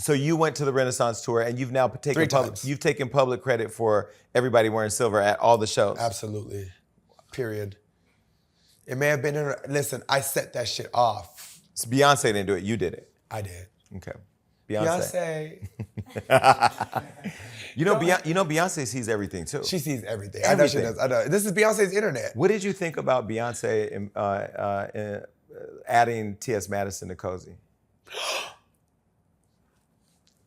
So you went to the Renaissance Tour, and you've now You've taken public credit for everybody wearing silver at all the shows. Absolutely. Period. It may have been her. Listen, I set that shit off. So Beyonce didn't do it. You did it. I did. Okay. Beyonce. Beyonce sees everything too. She sees everything. Everything. I know she does. I know. This is Beyonce's internet. What did you think about Beyonce adding T.S. Madison to Cozy?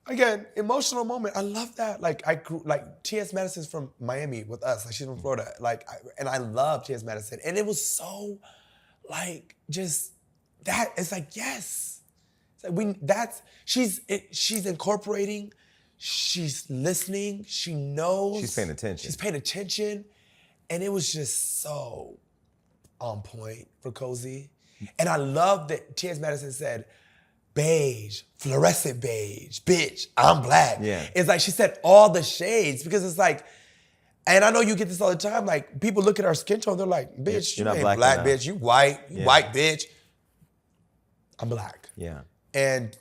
Again, emotional moment. I love that. Like I grew, like T.S. Madison's from Miami with us. Like she's from Florida. And I love T.S. Madison. And it was so, like, just that. It's like yes. It's like she's incorporating. She's listening. She knows. She's paying attention. She's paying attention, and it was just so on point for Cozy. And I love that T.S. Madison said, beige, fluorescent beige, bitch, I'm black. Yeah. It's like she said all the shades because it's like, and I know you get this all the time, like people look at our skin tone, they're like, bitch, You're you not ain't black black, enough. bitch, you white, white bitch. I'm black. Yeah. And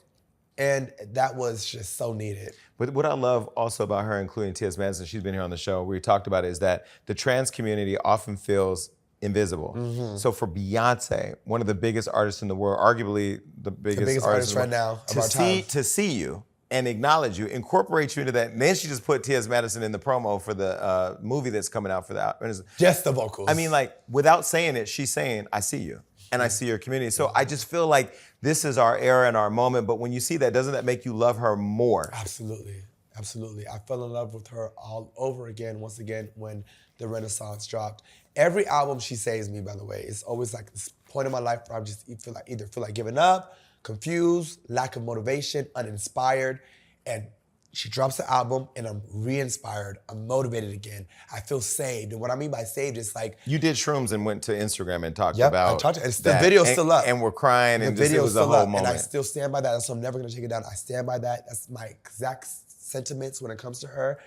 that was just so needed. But what I love also about her, including T.S. Madison, she's been here on the show, we talked about it, is that the trans community often feels invisible. Mm-hmm. So for Beyonce, one of the biggest artists in the world, arguably the biggest artist in the right now world, of our time. to see you and acknowledge you, incorporate you into that. And then she just put T.S. Madison in the promo for the movie that's coming out for that. Just the vocals. I mean, like, without saying it, she's saying, I see you. And I see your community. So I just feel like this is our era and our moment. But when you see that, doesn't that make you love her more? Absolutely. Absolutely. I fell in love with her all over again, once again, when the Renaissance dropped. Every album she saves me, by the way. It's always like this point in my life where I just either feel like giving up, confused, lack of motivation, uninspired. And she drops the album and I'm re-inspired. I'm motivated again. I feel saved. And what I mean by saved is like... You did shrooms and went to Instagram and talked Yep, about I talked. The that. video's still up. And we're crying The and just, it video's was a still whole up, moment. and I still stand by that. So I'm never gonna take it down. I stand by that. That's my exact sentiments when it comes to her.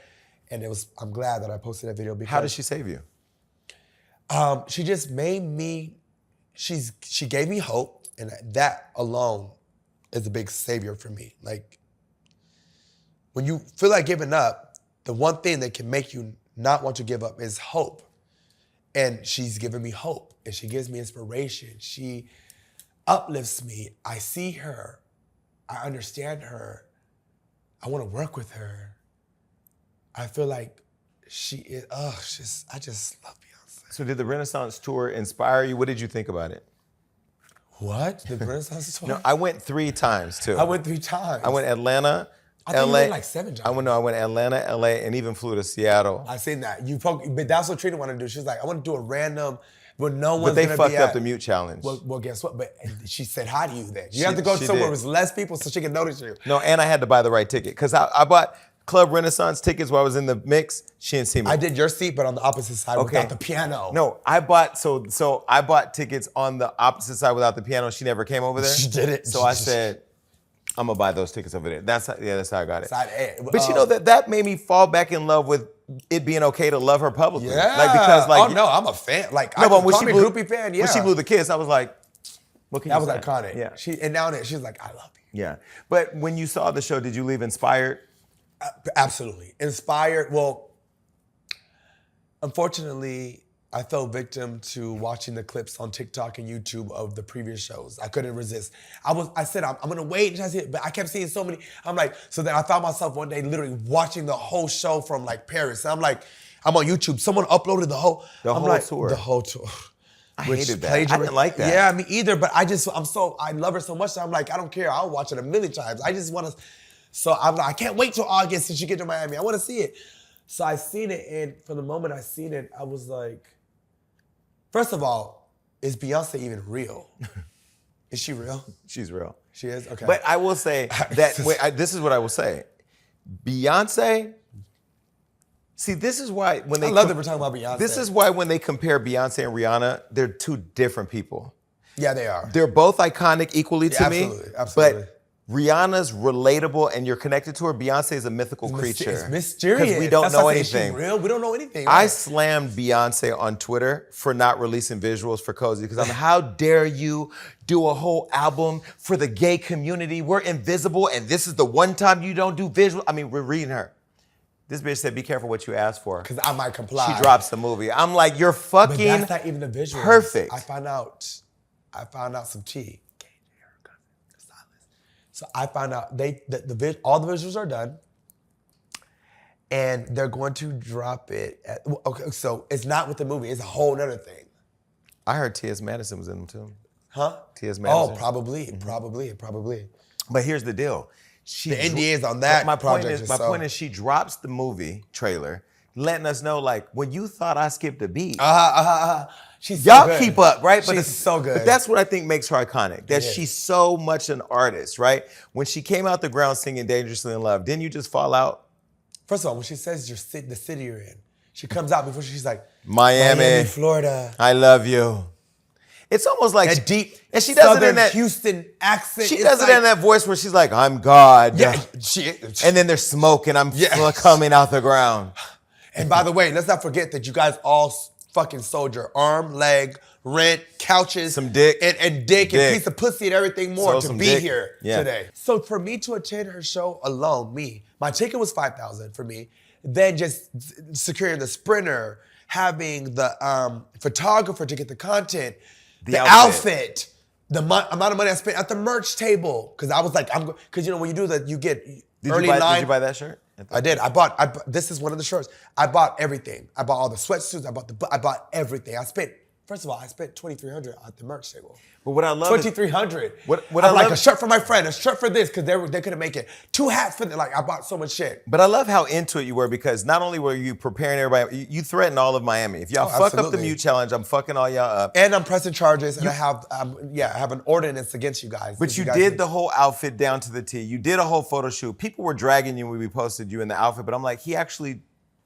And I'm glad that I posted that video because... How did she save you? She just made me, she gave me hope, and that alone is a big savior for me. Like, when you feel like giving up, the one thing that can make you not want to give up is hope. And she's given me hope, and she gives me inspiration. She uplifts me. I see her. I understand her. I want to work with her. I feel like she is, I just love Beyonce. So did the Renaissance Tour inspire you? What did you think about it? What? The Renaissance Tour? No, I went 3 times too. I went 3 times. I went Atlanta, I thought LA. you went like 7 times. I went Atlanta, LA, and even flew to Seattle. I seen that. But that's what Trina wanted to do. She's like, I want to do a random where no one's But they gonna fucked be up at. the mute challenge. Well, guess what? But she said hi to you then. You have to go she somewhere did. with less people so she can notice you. No, and I had to buy the right ticket because I bought Club Renaissance tickets while I was in the mix. She didn't see me. I did your seat, but on the opposite side without the piano. No, I bought so I bought tickets on the opposite side without the piano. She never came over there. She did it. So I said, I'm gonna buy those tickets over there. That's how I got it. Side A. But you know that made me fall back in love with it being okay to love her publicly. Yeah. Like because like oh no, I'm a fan. Like no, I but when call she me blew, a groupie fan. Yeah. when she blew the kiss, I was like, what can that you was say? iconic. Yeah. And now she's like, I love you. Yeah. But when you saw the show, did you leave inspired? Absolutely. Inspired. Well, unfortunately, I fell victim to watching the clips on TikTok and YouTube of the previous shows. I couldn't resist. I said, I'm gonna wait until I see it, but I kept seeing so many. I'm like, so then I found myself one day literally watching the whole show from like Paris. And I'm like, I'm on YouTube. Someone uploaded the whole tour. The whole tour. I hated that. I didn't like that. Yeah, me either. But I love her so much that I'm like, I don't care. I'll watch it a million times. I just want to. So I'm like, I can't wait till August since you get to Miami. I want to see it. So I seen it, and from the moment I seen it, I was like, first of all, is Beyonce even real? Is she real? She's real. She is? Okay. But I will say that, this is what I will say. Beyonce, see, this is why when they- I love that we're talking about Beyonce. This is why when they compare Beyonce and Rihanna, they're 2 different people. Yeah, they are. They're both iconic equally to me. Absolutely, absolutely. But Rihanna's relatable and you're connected to her. Beyonce is a mythical creature. It's mysterious. Because we don't That's know why I say, anything. Is she real? We don't know anything. I Right? slammed Beyonce on Twitter for not releasing visuals for Cozy because I'm how dare you do a whole album for the gay community? We're invisible and this is the one time you don't do visual. I mean, we're reading her. This bitch said, be careful what you ask for. Because I might comply. She drops the movie. I'm like, you're fucking But that's not even a visual. perfect. I found out some tea. So I found out all the visuals are done, and they're going to drop it. Okay, so it's not with the movie; it's a whole other thing. I heard T.S. Madison was in them too. Huh? T.S. Madison. Oh, probably. But here's the deal. The NDAs on that project. My point is, she drops the movie trailer, letting us know like when you thought I skipped a beat. She's Y'all so good. keep up, right? She's so good. But that's what I think makes her iconic. That she's so much an artist, right? When she came out the ground singing "Dangerously in Love," didn't you just fall out? First of all, when she says the city you're in, she comes out before she's like, Miami, Florida. I love you. It's almost like That deep, and she does it in Southern that Houston accent. She does it in that voice where she's like, "I'm God." Yeah, and then there's smoke, and I'm coming out the ground. And by the way, let's not forget that you guys all fucking sold your arm, leg, rent, couches, some dick, and dick, and piece of pussy and everything more to be here today. So for me to attend her show alone, my ticket was $5,000 for me. Then just securing the Sprinter, having the photographer to get the content, the outfit, the amount of money I spent at the merch table. Because I was like, because you know when you do that, you get early line. Did you buy that shirt? I did. I bought. This is one of the shirts. I bought everything. I bought all the sweatsuits. I bought everything. First of all, I spent $2,300 at the merch table. But what I love $2,300. What I like a shirt for my friend, a shirt for this because they couldn't make it. 2 hats for I bought so much shit. But I love how into it you were because not only were you preparing everybody, you threatened all of Miami. If y'all fuck up the mute challenge, I'm fucking all y'all up. And I'm pressing charges, and I have an ordinance against you guys. But you did the whole outfit down to the T. You did a whole photo shoot. People were dragging you when we posted you in the outfit, but I'm like, he actually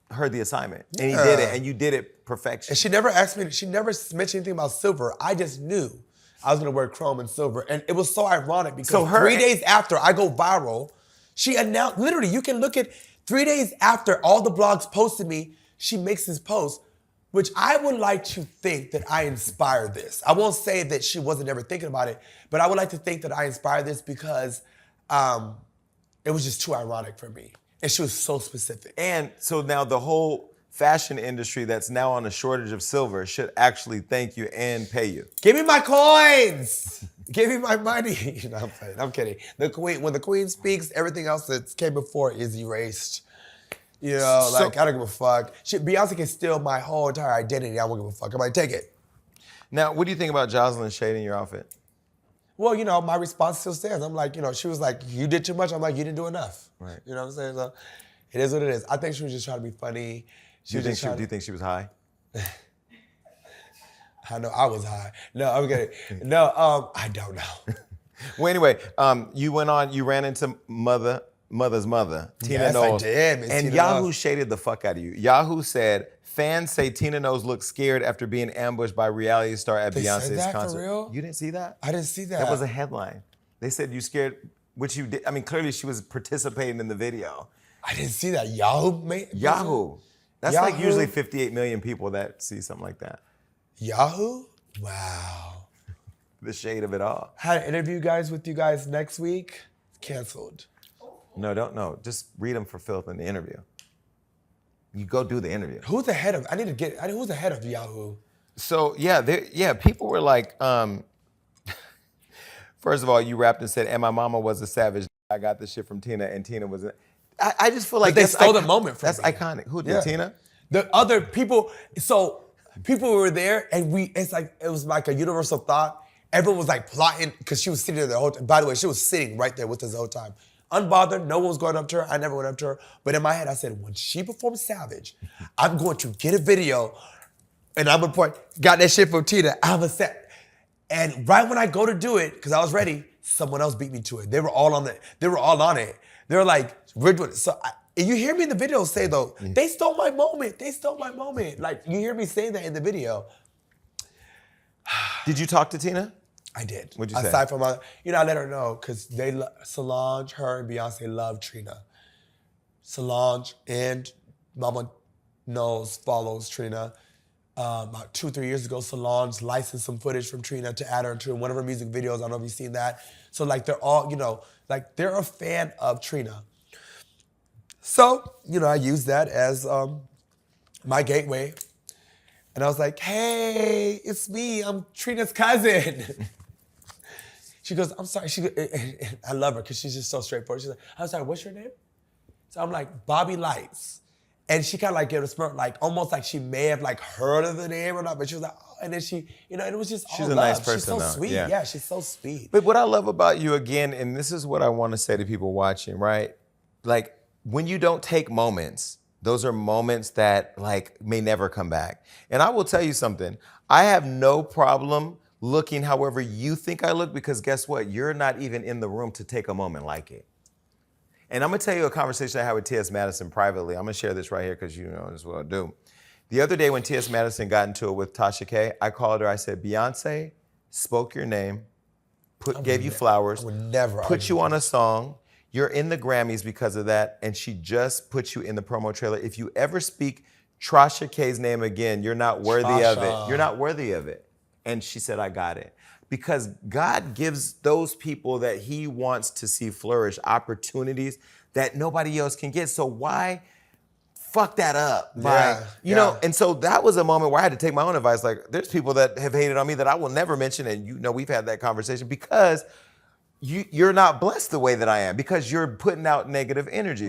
heard the assignment and he did it, and you did it perfection. And she never asked me. She never mentioned anything about silver. I just knew I was gonna wear chrome and silver, and it was so ironic because 3 days after I go viral, she announced. Literally, you can look at 3 days after all the blogs posted me. She makes this post, which I would like to think that I inspired this. I won't say that she wasn't ever thinking about it, but I would like to think that I inspired this because it was just too ironic for me. And she was so specific. And so now the whole fashion industry that's now on a shortage of silver should actually thank you and pay you. Give me my coins. Give me my money. No, I'm playing. I'm kidding. When the queen speaks, everything else that came before is erased. You know, I don't give a fuck. Beyonce can steal my whole entire identity. I won't give a fuck. I might take it. Now, what do you think about Jocelyn shading your outfit? Well, you know, my response still stands. I'm like, you know, she was like, you did too much. I'm like, you didn't do enough. Right. You know what I'm saying? So it is what it is. I think she was just trying to be funny. Do you think she was high? I know I was high. No, I'm kidding. No, I don't know. Well, anyway, you ran into Mother's Mother, Tina Knowles. I did, Miss and Tina Yahoo Knowles. shaded the fuck out of you. Yahoo said, fans say Tina Knowles looked scared after being ambushed by reality star at They Beyonce's said that concert. for real? You didn't see that? I didn't see that. That was a headline. They said you scared, which you did. I mean, clearly she was participating in the video. I didn't see that. Yahoo made Yahoo. That's Yahoo? like usually 58 million people that see something like that. Yahoo? Wow. The shade of it all. Had an interview with you guys next week. Canceled. No. Just read them for filth in the interview. You go do the interview. Who's the head of? Who's the head of Yahoo? So people were like, first of all, you rapped and said, "And my mama was a savage. I got this shit from Tina, and Tina was." I just feel like they stole the moment from That's me. iconic. Who did Tina? The other people. So people were there, and it was like a universal thought. Everyone was like plotting because she was sitting there the whole time. By the way, she was sitting right there with us the whole time. Unbothered, no one was going up to her. I never went up to her. But in my head, I said, when she performs Savage, I'm going to get a video and I'm going to got that shit from Tina. I'm a set. And right when I go to do it, because I was ready, someone else beat me to it. They were all on it. They were like, we're doing it. So you hear me in the video say, though, they stole my moment. They stole my moment. Like, you hear me saying that in the video. Did you talk to Tina? I did. What'd you say? Aside from, I let her know because Solange, her and Beyonce love Trina. Solange and Mama knows, follows Trina. About 2-3 years ago, Solange licensed some footage from Trina to add her into one of her music videos. I don't know if you've seen that. So like they're all, they're a fan of Trina. So, I used that as my gateway. And I was like, hey, it's me. I'm Trina's cousin. She goes, I'm sorry. I love her because she's just so straightforward. She's like, I'm sorry, what's your name? So I'm like, Bobby Lytes. And she kind of like gave a smirk, like almost like she may have like heard of the name or not, but she was like, oh, and then she, and it was just all She's a love. nice person, she's so though. sweet. Yeah. Yeah, she's so sweet. But what I love about you, again, and this is what I want to say to people watching, right? Like, when you don't take moments, those are moments that like may never come back. And I will tell you something. I have no problem looking however you think I look, because guess what? You're not even in the room to take a moment like it. And I'm gonna tell you a conversation I had with T.S. Madison privately. I'm gonna share this right here because you know this is what I do. The other day when T.S. Madison got into it with Tasha K, I called her, I said, Beyonce spoke your name, gave you flowers, put you on a song. You're in the Grammys because of that, and she just put you in the promo trailer. If you ever speak Tasha K's name again, you're not worthy of it. You're not worthy of it. And she said, I got it. Because God gives those people that he wants to see flourish opportunities that nobody else can get. So why fuck that up? You know, and so that was a moment where I had to take my own advice. Like, there's people that have hated on me that I will never mention, and we've had that conversation because you're not blessed the way that I am, because you're putting out negative energy.